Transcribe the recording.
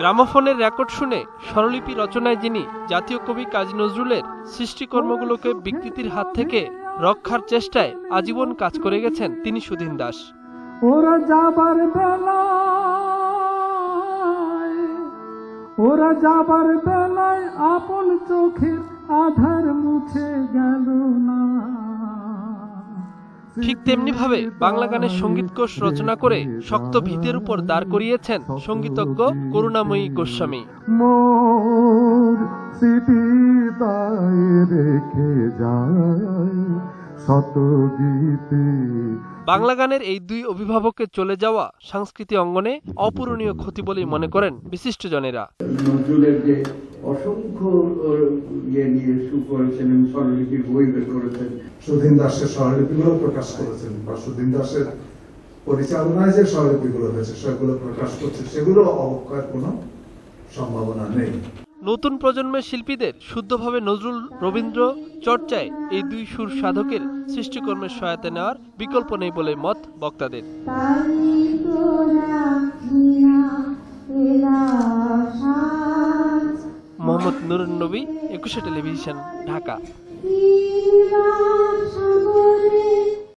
গ্রামোফোনের record শুনে স্বরলিপি রচনায় যিনি জাতীয় কবি কাজী নজরুলের সৃষ্টিকর্মগুলোকে বিকৃতির হাত থেকে রক্ষার চেষ্টায় আজীবন কাজ করে গেছেন তিনি সুধীন দাস। ওরা যাবার বেলায় আপন চোখের আধার মুছে গেল না। ঠিক তেমনি ভাবে বাংলা গানের সঙ্গীত কোষ রচনা করে শক্ত ভিতের উপর দাঁড় করিয়েছেন সঙ্গীতজ্ঞ করুণাময়ী গোস্বামী। মোর স্মৃতি তাই রেখে যায় শত গীতি। বাংলা গানের এই দুই অভিভাবকের চলে যাওয়া সাংস্কৃতিক অঙ্গনে অপূরণীয় ক্ষতি বলেই মনে করেন বিশিষ্টজনেরা। নজরুলের যে অসংখ্য নিয়ে শুরু করেছেন এবং স্বরলিপির বই বের করেছেন, সুধীন দাসের স্বরলিপিগুলো প্রকাশ করেছেন বা সুধীন দাসের পরিচালনায় যে স্বরলিপিগুলো হয়েছে সেগুলো প্রকাশ করছে, সেগুলো অবক্ষয়ের কোনো সম্ভাবনা নেই। নতুন প্রজন্মের শিল্পীদের শুদ্ধভাবে নজরুল রবীন্দ্র চর্চায় এই দুই সুর সাধকের সৃষ্টিকর্মের সহায়তা নেওয়ার বিকল্প নেই বলে মত বক্তাদের। মোহাম্মদ নুরুন নবী, 21 টেলিভিশন, ঢাকা।